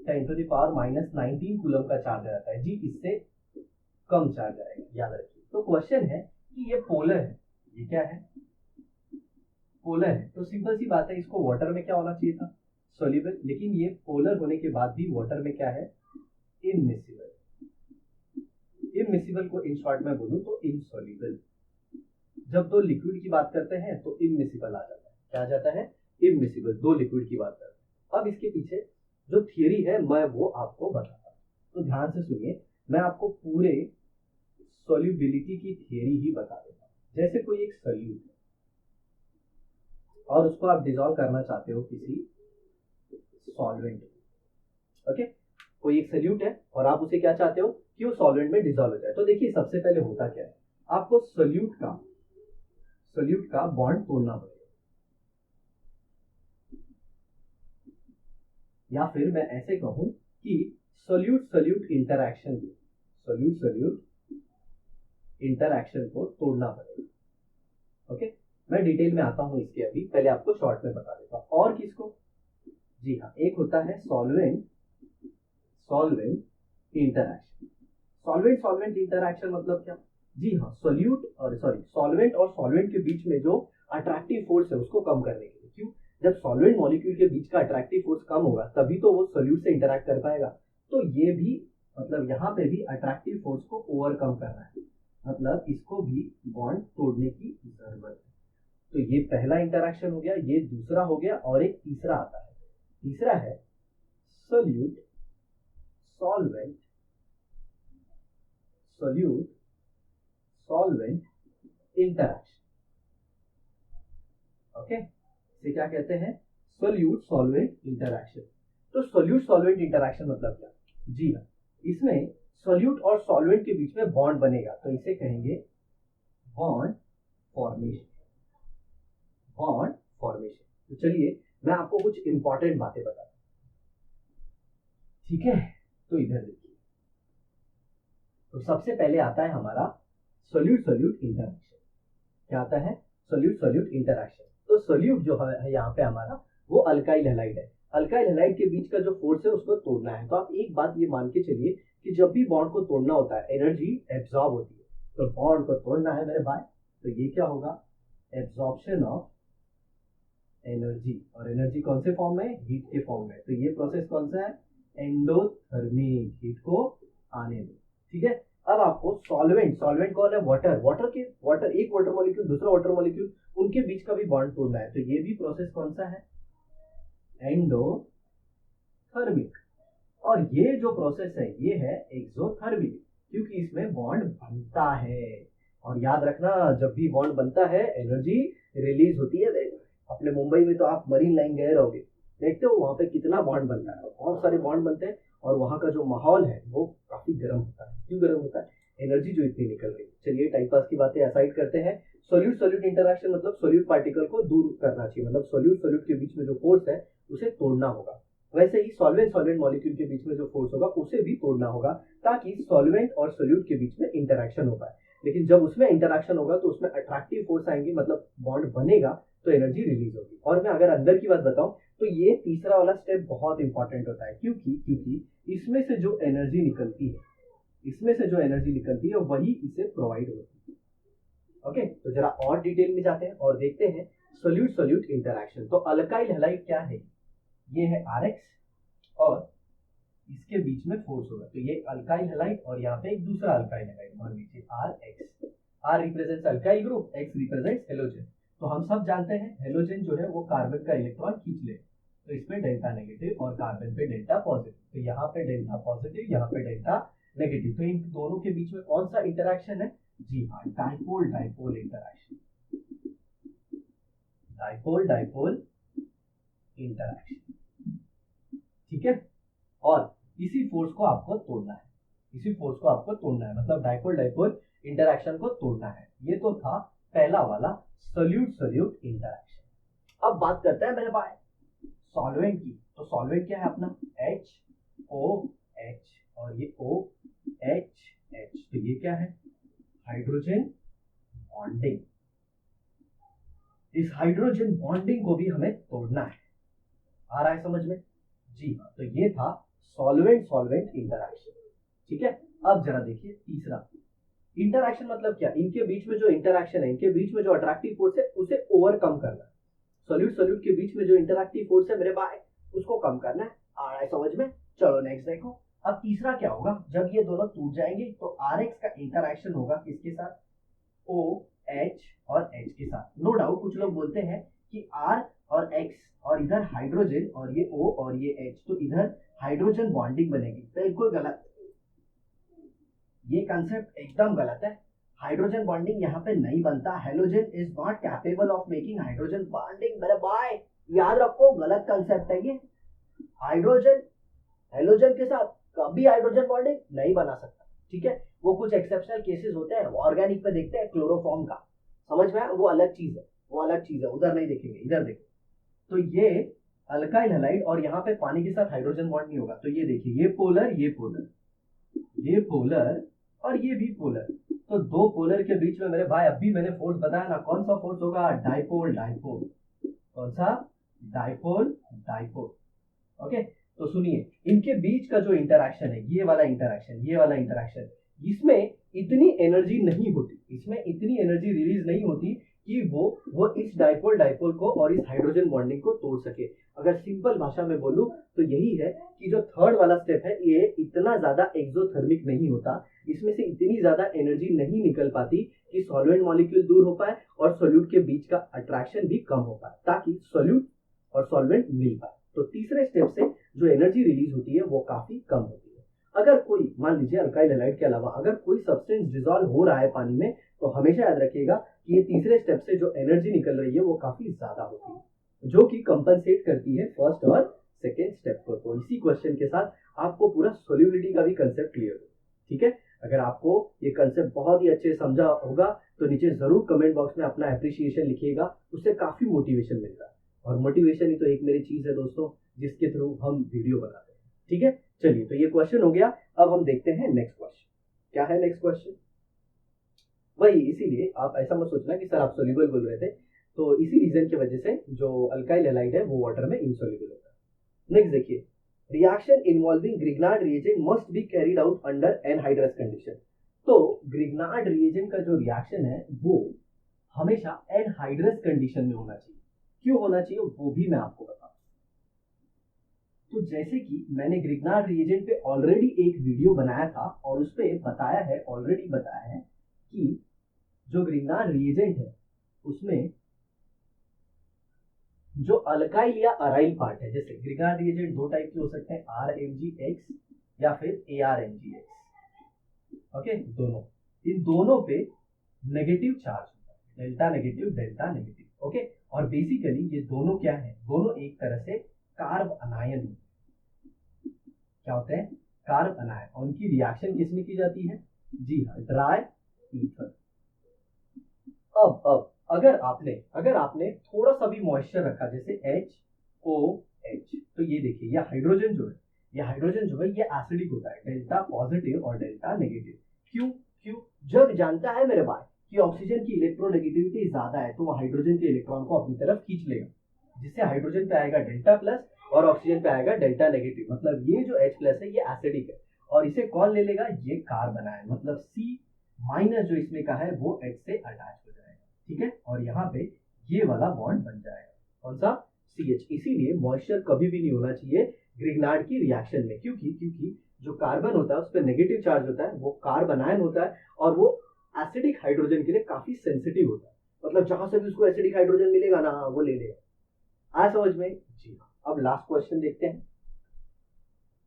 [SPEAKER 1] 10 to the power minus 19 coulomb का चार्ज आता है, जी इससे कम चार्ज आएगा, याद रखिए। तो क्वेश्चन है कि ये पोलर है, ये क्या है, पोलर है, तो सिंपल सी बात है, इसको वाटर में क्या होना चाहिए था, सोल्यूबल, लेकिन ये पोलर होने के बाद भी वाटर में क्या है, इमिसिबल। इमिसिबल को इन शॉर्ट में बोलूं तो इनसॉल्युबल। जब दो लिक्विड की बात करते हैं तो इमिसिबल आ जाता है, क्या आ जाता है, इमिसिबल, दो लिक्विड की बात करते हैं। अब इसके पीछे जो थियरी है मैं वो आपको बताता हूँ, तो ध्यान से सुनिए, मैं आपको पूरे सॉल्युबिलिटी की थियरी ही बता देता हूँ। जैसे कोई एक सॉल्यूट है और उसको आप डिसॉल्व करना चाहते हो किसी सॉल्वेंट में, ओके, कोई एक सॉल्यूट है और आप उसे क्या चाहते हो कि वो सॉल्वेंट में डिसॉल्व हो जाए। तो देखिए सबसे पहले होता क्या है, आपको सॉल्यूट का बॉन्ड तोड़ना पड़ेगा, या फिर मैं ऐसे कहूं कि सॉल्यूट सॉल्यूट इंटरैक्शन को तोड़ना पड़ेगा, ओके। मैं डिटेल में आता हूं इसके, अभी पहले आपको शॉर्ट में बता देता हूं। और किसको, जी हाँ, एक होता है सॉल्वेंट इंटरैक्शन। सॉल्वेंट इंटरैक्शन मतलब क्या, जी हाँ, सॉल्वेंट और सॉल्वेंट के बीच में जो अट्रैक्टिव फोर्स है उसको कम करने के लिए, क्यों, जब सॉल्वेंट मॉलिक्यूल के बीच का अट्रैक्टिव फोर्स कम होगा तभी तो वो सोल्यूट से इंटरैक्ट कर पाएगा। तो ये भी मतलब यहाँ पे भी अट्रैक्टिव फोर्स को ओवरकम करना है, मतलब इसको भी बॉन्ड तोड़ने की जरूरत है। तो ये पहला इंटरैक्शन हो गया, ये दूसरा हो गया, और एक तीसरा आता है, तीसरा है सोल्यूट सॉल्वेंट इंटरैक्शन, ओके, इसे क्या कहते हैं, सोल्यूट सॉल्वेंट इंटरैक्शन। तो सोल्यूट सॉल्वेंट इंटरैक्शन मतलब क्या, जी हाँ, इसमें सोल्यूट और सॉल्वेंट के बीच में बॉन्ड बनेगा, तो इसे कहेंगे बॉन्ड फॉर्मेशन। तो चलिए मैं आपको कुछ इंपॉर्टेंट बातें बताता हूं, ठीक है। तो इधर देखिए, तो सबसे पहले आता है हमारा सोल्यूट इंटरैक्शन। क्या आता है, सोल्यूट इंटरैक्शन। तो सोल्यूट जो है यहाँ पे हमारा वो अल्काइल हैलाइड है, अल्काइल हैलाइड के बीच का जो फोर्स है उसको तोड़ना है। तो आप एक बात ये मान के चलिए कि जब भी बॉन्ड को तोड़ना होता है एनर्जी एब्जॉर्ब होती है, तो बॉन्ड को तोड़ना है मेरे भाई, तो ये क्या होगा, एब्जॉर्प्शन ऑफ एनर्जी, और एनर्जी कौन से फॉर्म में, हीट के फॉर्म में। तो ये प्रोसेस कौन सा है, एंडोथर्मिक, हीट को आने दो, ठीक है। अब आपको सॉल्वेंट कौन है, वाटर एक वाटर मॉलिक्यूल दूसरा वाटर मॉलिक्यूल उनके बीच का भी बॉन्ड तोड़ना है, तो ये भी प्रोसेस कौन सा है, एंडोथर्मिक। और ये जो प्रोसेस है ये है एक्सोथर्मिक, क्योंकि इसमें बॉन्ड बनता है। और याद रखना जब भी बॉन्ड बनता है एनर्जी रिलीज होती है। अपने मुंबई में तो आप मरीन लाइन गए रहोगे, देखते हो वहां पे कितना बॉन्ड बनता है, बहुत सारे बॉन्ड बनते हैं, और वहां का जो माहौल है वो काफी गर्म होता है। क्यों गर्म होता है, एनर्जी जो इतनी निकल रही है। चलिए टाइम पास की बातें असाइड करते हैं। सोल्यूट इंटरैक्शन मतलब सोल्यूट पार्टिकल को दूर करना चाहिए, मतलब सोल्यूट के बीच में जो फोर्स है उसे तोड़ना होगा। वैसे ही सॉल्वेंट सॉल्वेंट मॉलिक्यूल के बीच में जो फोर्स होगा उसे भी तोड़ना होगा, ताकि सॉल्वेंट और सोल्यूट के बीच में इंटरेक्शन हो पाए। लेकिन जब उसमें इंटरेक्शन होगा तो उसमें अट्रैक्टिव फोर्स आएंगे, मतलब बॉन्ड बनेगा, तो एनर्जी रिलीज होगी। और मैं अगर अंदर की बात बताऊं तो ये तीसरा वाला स्टेप बहुत इंपॉर्टेंट होता है, क्योंकि इसमें से जो एनर्जी निकलती है, वही इसे प्रोवाइड होती है। ओके, तो जरा और डिटेल में जाते हैं और देखते हैं सोल्यूट सोल्यूट इंटरेक्शन। तो अल्काइल हैलाइड क्या है, ये है Rx और इसके बीच में फोर्स होगा, तो ये अल्काइल हैलाइड और यहाँ पे एक दूसरा अल्काइल हैलाइड, मान लीजिए Rx। R represents alkyl group, X represents halogen. तो हम सब जानते हैं हेलोजन जो है वो कार्बन का इलेक्ट्रॉन खींच ले, तो इसमें डेल्टा नेगेटिव और कार्बन पे डेल्टा पॉजिटिव, तो यहाँ पे डेल्टा पॉजिटिव, यहाँ पे डेल्टा नेगेटिव। तो इन दोनों के बीच में कौन सा इंटरेक्शन है, जी हाँ, dipole dipole interaction, dipole dipole interaction. ठीक है, और इसी फोर्स को आपको तोड़ना है, मतलब डाइपोल डाइपोल इंटरेक्शन को तोड़ना है। ये तो था पहला वाला सोल्यूट सोल्यूट इंटरेक्शन। अब बात करते हैं मेरे भाई सॉल्वेंट की। तो सॉल्वेंट क्या है अपना, HOH और ये OHH, तो ये क्या है, हाइड्रोजन बॉन्डिंग। इस हाइड्रोजन बॉन्डिंग को भी हमें तोड़ना है, आ रहा है समझ में, जी हाँ। तो ये था सॉल्वेंट सॉल्वेंट इंटरेक्शन। ठीक है, अब जरा देखिए तीसरा इंटरेक्शन मतलब क्या, इनके बीच में जो इंटरेक्शन है, इनके बीच में जो अट्रैक्टिव फोर्स है उसे ओवरकम करना। सोल्यूट सोल्यूट के बीच में जो इंटरेक्टिव फोर्स है मेरे भाई, उसको कम करना है, आ रहा है समझ में। चलो नेक्स्ट देखो, अब तीसरा क्या होगा, जब ये दोनों टूट जाएंगे तो Rx का इंटरेक्शन होगा किसके साथ, OH और H के साथ। नो डाउट कुछ लोग बोलते हैं कि R और X और इधर हाइड्रोजन और ये O और ये H, तो इधर हाइड्रोजन बॉन्डिंग बनेगी। बिल्कुल गलत, ये कंसेप्ट एकदम गलत है। हाइड्रोजन बॉन्डिंग यहाँ पे नहीं बनता, halogen is not capable of making hydrogen bonding मेरे भाई, याद रखो, गलत कंसेप्ट है ये। हाइड्रोजन हेलोजन के साथ कभी हाइड्रोजन बॉन्डिंग नहीं बना सकता, ठीक है। वो कुछ एक्सेप्शनल केसेस होते हैं, ऑर्गेनिक पे देखते हैं क्लोरोफॉर्म का, समझ में आया, वो अलग चीज है, उधर नहीं देखेंगे, इधर देखो। तो ये अल्काइल हैलाइड और यहाँ पे पानी के साथ हाइड्रोजन बॉन्ड नहीं होगा, तो ये देखिए, ये पोलर और ये भी पोलर, तो दो पोलर के बीच में मेरे भाई अभी मैंने फोर्स बताया ना, कौन सा फोर्स होगा, डाइपोल डाइपोल। कौन सा, डाइपोल डाइपोल। ओके, तो सुनिए, इनके बीच का जो इंटरेक्शन है, ये वाला इंटरेक्शन, इसमें इतनी एनर्जी नहीं होती, इसमें इतनी एनर्जी रिलीज नहीं होती कि वो इस डाइपोल डाइपोल को और इस हाइड्रोजन बॉन्डिंग को तोड़ सके। अगर सिंपल भाषा में बोलूं तो यही है कि जो थर्ड वाला स्टेप है, ये इतना ज्यादा एक्सोथर्मिक नहीं होता, इसमें से इतनी ज्यादा एनर्जी नहीं निकल पाती कि सॉल्वेंट मॉलिक्यूल दूर हो पाए और सोल्यूट के बीच का अट्रैक्शन भी कम हो पाए, ताकि सोल्यूट और सॉल्वेंट मिल पाए। तो तीसरे स्टेप से जो एनर्जी रिलीज होती है वो काफी कम होती है। अगर कोई, मान लीजिए अल्काइल हैलाइड के अलावा अगर कोई सब्सटेंस डिसॉल्व हो रहा है पानी में, तो हमेशा याद रखिएगा कि ये तीसरे स्टेप से जो एनर्जी निकल रही है वो काफी ज्यादा होती है, जो कि कंपनसेट करती है फर्स्ट और सेकेंड स्टेप को। तो इसी क्वेश्चन के साथ आपको पूरा सोल्यूबिलिटी का भी कंसेप्ट क्लियर हो, ठीक है। अगर आपको ये कंसेप्ट बहुत ही अच्छे से समझा होगा तो नीचे जरूर कमेंट बॉक्स में अपना अप्रिसिएशन लिखिएगा, उससे काफी मोटिवेशन मिलता है, और मोटिवेशन ही तो एक मेरी चीज है दोस्तों, जिसके थ्रू हम वीडियो बनाते हैं, ठीक है। चलिए, तो ये क्वेश्चन हो गया, अब हम देखते हैं नेक्स्ट क्वेश्चन। क्या है नेक्स्ट क्वेश्चन, वही, इसीलिए आप ऐसा मत सोचना कि सर आप सोल्यूबल बोल रहे थे, तो इसी रीजन की वजह से जो अल्काइल हैलाइड है वो वाटर में इनसोल्यूबल होता है। नेक्स्ट देखिए, reaction involving Grignard reagent must be carried out under anhydrous condition. तो ग्रिग्नार्ड रिएजेंट का जो रिएक्शन है वो हमेशा एनहाइड्रस कंडीशन में होना चाहिए। क्यों होना चाहिए वो भी मैं आपको बताऊं। तो जैसे कि मैंने ग्रिग्नार्ड रिएजेंट पे ऑलरेडी एक वीडियो बनाया था और उस पर ऑलरेडी बताया है कि जो ग्रिग्नार्ड रिएजेंट है उसमें जो अल्काइल या अराइल पार्ट है, जैसे ग्रिग्नार्ड रिएजेंट दो टाइप के हो सकते हैं, RMgX या फिर ARMgX, ओके, दोनों, इन दोनों पे नेगेटिव चार्ज होता है, डेल्टा नेगेटिव, ओके। और बेसिकली ये दोनों क्या है, दोनों एक तरह से कार्ब अनायन होते हैं। क्या होते हैं, कार्ब अनायन, और उनकी रिएक्शन किसमें की जाती है, जी हाँ, ड्राई ईथर। अब अगर आपने थोड़ा सा भी मॉइस्चर रखा, जैसे HOH H। तो ये देखिए ये हाइड्रोजन जो है, ये एसिडिक होता है, डेल्टा पॉजिटिव और डेल्टा नेगेटिव। क्यों? जब जानता है मेरे भाई कि ऑक्सीजन की इलेक्ट्रोनेगेटिविटी ज्यादा है तो वो हाइड्रोजन के इलेक्ट्रॉन को अपनी तरफ खींच लेगा, जिससे हाइड्रोजन पे आएगा डेल्टा प्लस और ऑक्सीजन पे आएगा डेल्टा नेगेटिव। मतलब ये जो H प्लस है ये एसिडिक है और इसे कौन ले लेगा? ये कार्बन आयन, मतलब C माइनस जो इसमें का है वो H से अटैच हो जाएगा, ठीक है। और यहाँ पे ये वाला बॉन्ड बन जाएगा, कौन सा? CH। इसीलिए मॉइस्चर कभी भी नहीं होना चाहिए ग्रिग्नार्ड की रिएक्शन में, क्योंकि जो कार्बन होता है उस पर नेगेटिव चार्ज होता है, वो कार्बन आयन होता है और वो एसिडिक हाइड्रोजन के लिए काफी सेंसिटिव होता है। मतलब जहां से भी उसको एसिडिक हाइड्रोजन मिलेगा ना वो ले लेगा। आ समझ में? जी हाँ। अब लास्ट क्वेश्चन देखते हैं,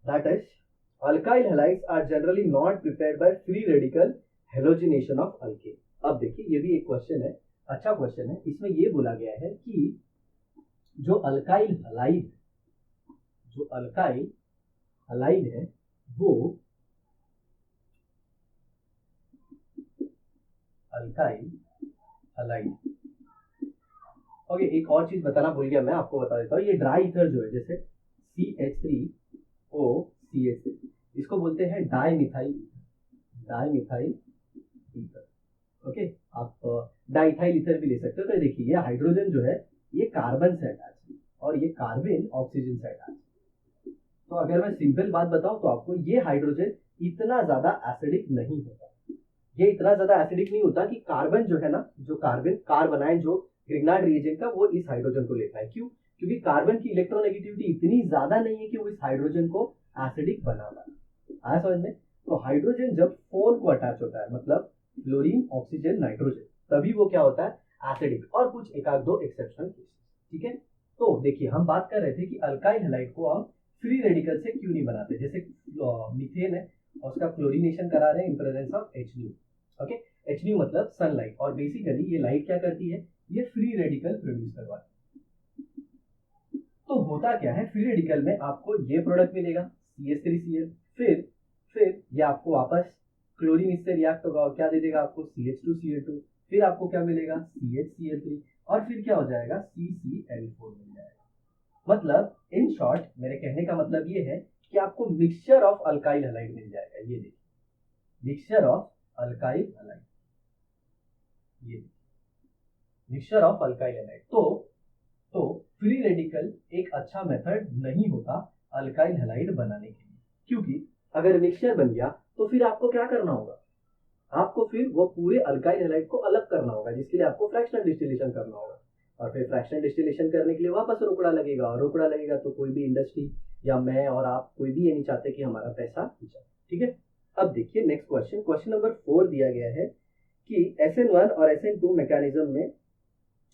[SPEAKER 1] that is alkyl halides are generally not prepared by free radical halogenation of alkane. अब देखिए ये भी एक क्वेश्चन है, अच्छा क्वेश्चन है। इसमें ये बोला गया है कि जो अल्काइल हैलाइड है वो अल्काइल हैलाइड। ओके, एक और चीज बताना भूल गया, मैं आपको बता देता हूँ। ये ड्राई ईथर जो है, जैसे CH3OCH3, इसको बोलते हैं डाइमिथाइल ईथर। ओके, आप डाइथाइल ईथर भी ले सकते हो। तो देखिए ये हाइड्रोजन जो है ये कार्बन से अटैच है और ये कार्बन ऑक्सीजन से अटैच है। तो अगर मैं सिंपल बात बताऊं तो आपको, ये हाइड्रोजन इतना ज्यादा एसिडिक नहीं होता, ये इतना ज्यादा एसिडिक नहीं होता कि कार्बन जो है ना, जो कार्बन आयन जो ग्रिग्नार्ड रिएजेंट का, वो इस हाइड्रोजन को लेता है। क्यों? क्योंकि कार्बन की इलेक्ट्रोनेगेटिविटी इतनी ज्यादा नहीं है कि वो इस हाइड्रोजन को एसिडिक बना पाए। आया समझ में? तो हाइड्रोजन जब 4 को अटैच होता है, मतलब फ्लोरीन ऑक्सीजन नाइट्रोजन, तभी वो क्या होता है? एसिडिक। और कुछ एक आध दो एक्सेप्शनल केसेस, ठीक है। तो देखिए हम बात कर रहे थे कि अल्काइल हैलाइड को हम फ्री रेडिकल से क्यों नहीं बनाते। जैसे मीथेन है और उसका क्लोरीनेशन करा रहे हैं in presence of HNO। Okay, HNO मतलब सनलाइट, और बेसिकली ये लाइट क्या करती है? ये फ्री रेडिकल प्रोड्यूस करवाती है। तो होता क्या है, फ्री रेडिकल में आपको ये प्रोडक्ट मिलेगा CH3Cl, फिर ये आपको वापस क्लोरीन इससे रिएक्ट होगा और क्या दे देगा आपको? CH2Cl2, फिर आपको क्या मिलेगा? CHCl3, और फिर क्या हो जाएगा? CCl4 मिल जाएगा। मतलब इन शॉर्ट मेरे कहने का मतलब ये है कि आपको मिक्सचर ऑफ अल्काइल हैलाइड मिल जाएगा। ये देखिए, मिक्सचर ऑफ अल्काइल हैलाइड, ये मिक्सचर ऑफ अल्काइल हैलाइड। तो फ्री रेडिकल एक अच्छा मेथड नहीं होता अल्काइल हैलाइड बनाने के लिए, क्योंकि अगर मिक्सचर बन गया तो फिर आपको क्या करना होगा? आपको फिर वो पूरे अल्काइल हैलाइड को अलग करना होगा, जिसके लिए आपको फ्रैक्शनल डिस्टिलेशन करना होगा, और फिर फ्रैक्शनल डिस्टिलेशन करने के लिए वापस रोकड़ा लगेगा, और रोकड़ा लगेगा तो कोई भी इंडस्ट्री या मैं और आप कोई भी ये नहीं चाहते कि हमारा पैसा जाए, ठीक है। अब देखिए नेक्स्ट क्वेश्चन नंबर 4 दिया गया है कि SN1 और SN2 मैकेनिज्म में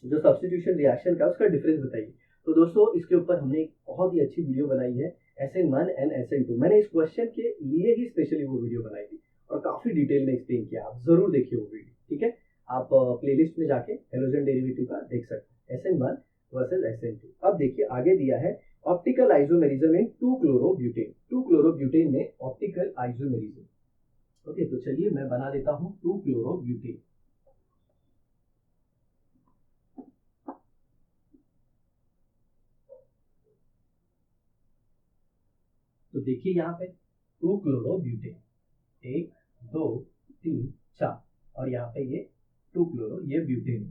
[SPEAKER 1] जो सब्स्टिट्यूशन रिएक्शन का उसका डिफरेंस बताइए। तो दोस्तों इसके ऊपर हमने एक बहुत ही अच्छी वीडियो बनाई है, SN1 एंड SN2। मैंने इस क्वेश्चन के लिए ही स्पेशली वो वीडियो बनाई थी और काफी डिटेल में एक्सप्लेन किया, आप जरूर देखिए वो वीडियो, ठीक है। आप प्लेलिस्ट में जाके हेलोजन डेरिवेटिव का देख सकते हैं, SN1 वर्सेस SN2। अब देखिए आगे दिया है ऑप्टिकल आइसोमेरिज्म इन 2-क्लोरोब्यूटेन में ऑप्टिकल आइसोमेरिज्म। ओके, तो चलिए मैं बना देता हूं 2-क्लोरोब्यूटेन। तो देखिए यहाँ पे 2-क्लोरोब्यूटेन, 1 2 3 4, और यहाँ पे ये 2-क्लोरो, ये ब्यूटेन।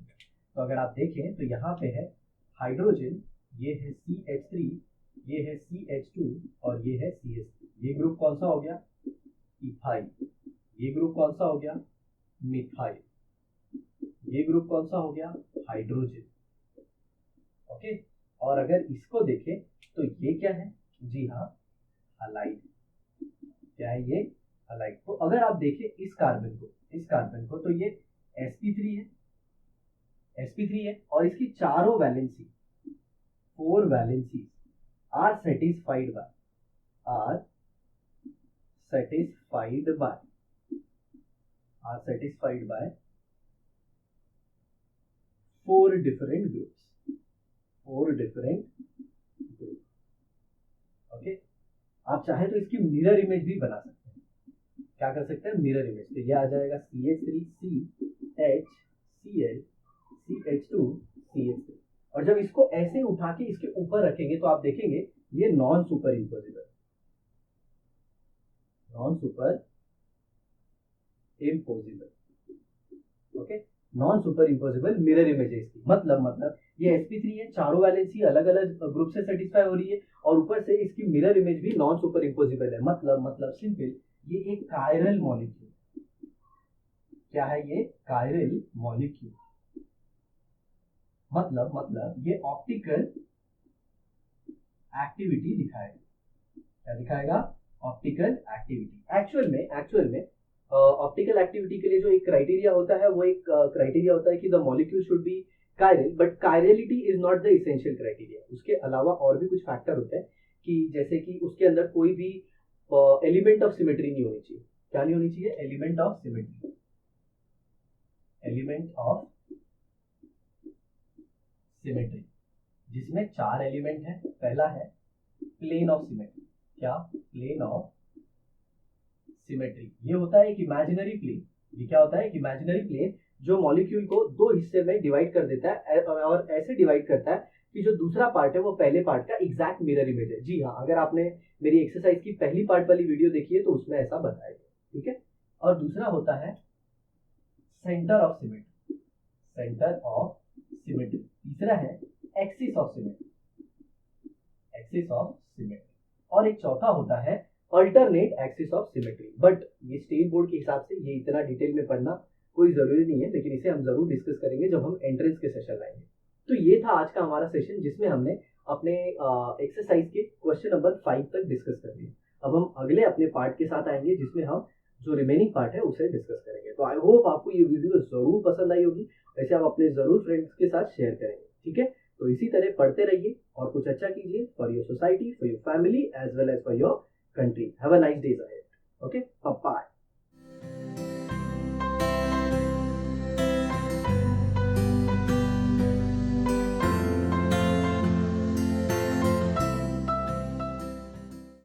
[SPEAKER 1] तो अगर आप देखें तो यहाँ पे है हाइड्रोजन, ये है CH3, ये है CH2 और ये है CH3। ये ग्रुप कौन सा हो गया? इथाइल। ये ग्रुप कौन सा हो गया? मिथाइल। ये ग्रुप कौन सा हो गया? हाइड्रोजन। ओके, और अगर इसको देखें तो ये क्या है? जी हाँ, हैलाइड। क्या है ये? हैलाइड। तो अगर आप देखें इस कार्बन को तो ये sp3 है और इसकी चारों valency, 4 valency are satisfied by 4 different groups. Okay, आप चाहे तो इसकी मिरर इमेज भी बना सकते हैं। क्या कर सकते हैं? Mirror image. तो ये आ जाएगा CH3CH Cl CH2 CH3, और और जब इसको ऐसे उठा के इसके ऊपर रखेंगे तो आप देखेंगे ये non super imposable, non super imposable, okay, non super imposable mirror image है इसकी। मतलब ये sp3 है, चारों वैलेंसी अलग अलग ग्रुप से सेटिस्फाई हो रही है और ऊपर से इसकी मिरर इमेज भी नॉन सुपर इम्पोजिबल है। मतलब सिंपल, ये एक कायरल मॉलिक्यूल, क्या है ये? Chiral molecule. मतलब ये ऑप्टिकल एक्टिविटी दिखाएगा। क्या दिखाएगा? Optical activity. एक्चुअल में ऑप्टिकल एक्टिविटी के लिए जो एक क्राइटेरिया होता है वो एक क्राइटेरिया होता है कि the molecule should be chiral, but chirality is not the essential criteria. उसके अलावा और भी कुछ फैक्टर होते हैं कि जैसे कि उसके अंदर कोई भी एलिमेंट ऑफ सिमेट्री नहीं होनी चाहिए। क्या नहीं होनी चाहिए? Element of symmetry, element of symmetry, जिसमें 4 एलिमेंट है। पहला है प्लेन ऑफ सिमेट्री। क्या? Plane of symmetry. ये होता है एक इमेजिनरी प्लेन। ये क्या होता है? एक इमेजिनरी प्लेन जो मॉलिक्यूल को 2 हिस्से में डिवाइड कर देता है और ऐसे डिवाइड करता है कि जो दूसरा पार्ट है वो पहले पार्ट का एग्जैक्ट मिरर इमेज है। जी हाँ, अगर आपने मेरी एक्सरसाइज की पहली पार्ट वाली वीडियो देखी है तो उसमें ऐसा बताया गया, ठीक है। और दूसरा होता है centre of symmetry, centre of symmetry. तीसरा है axis of symmetry, axis of symmetry. और एक चौथा होता है alternate axis of symmetry. But ये स्टेट बोर्ड के हिसाब से ये इतना डिटेल में पढ़ना कोई जरूरी नहीं है, लेकिन इसे हम जरूर डिस्कस करेंगे जब हम एंट्रेंस के सेशन लाएंगे। तो ये था आज का हमारा सेशन, जिसमें हमने अपने एक्सरसाइज के क्वेश्चन नंबर 5 तक डिस्कस कर लिया। अब हम अगले अपने पार्ट के साथ आएंगे जिसमें हम जो रिमेनिंग पार्ट है उसे डिस्कस करेंगे। तो आई होप आपको ये वीडियो जरूर पसंद आई होगी। वैसे आप अपने जरूर फ्रेंड्स के साथ शेयर करेंगे, ठीक है। तो इसी तरह पढ़ते रहिए और कुछ अच्छा कीजिए for your society, for your family as well as for your country. Have a nice day ahead. Okay, bye bye.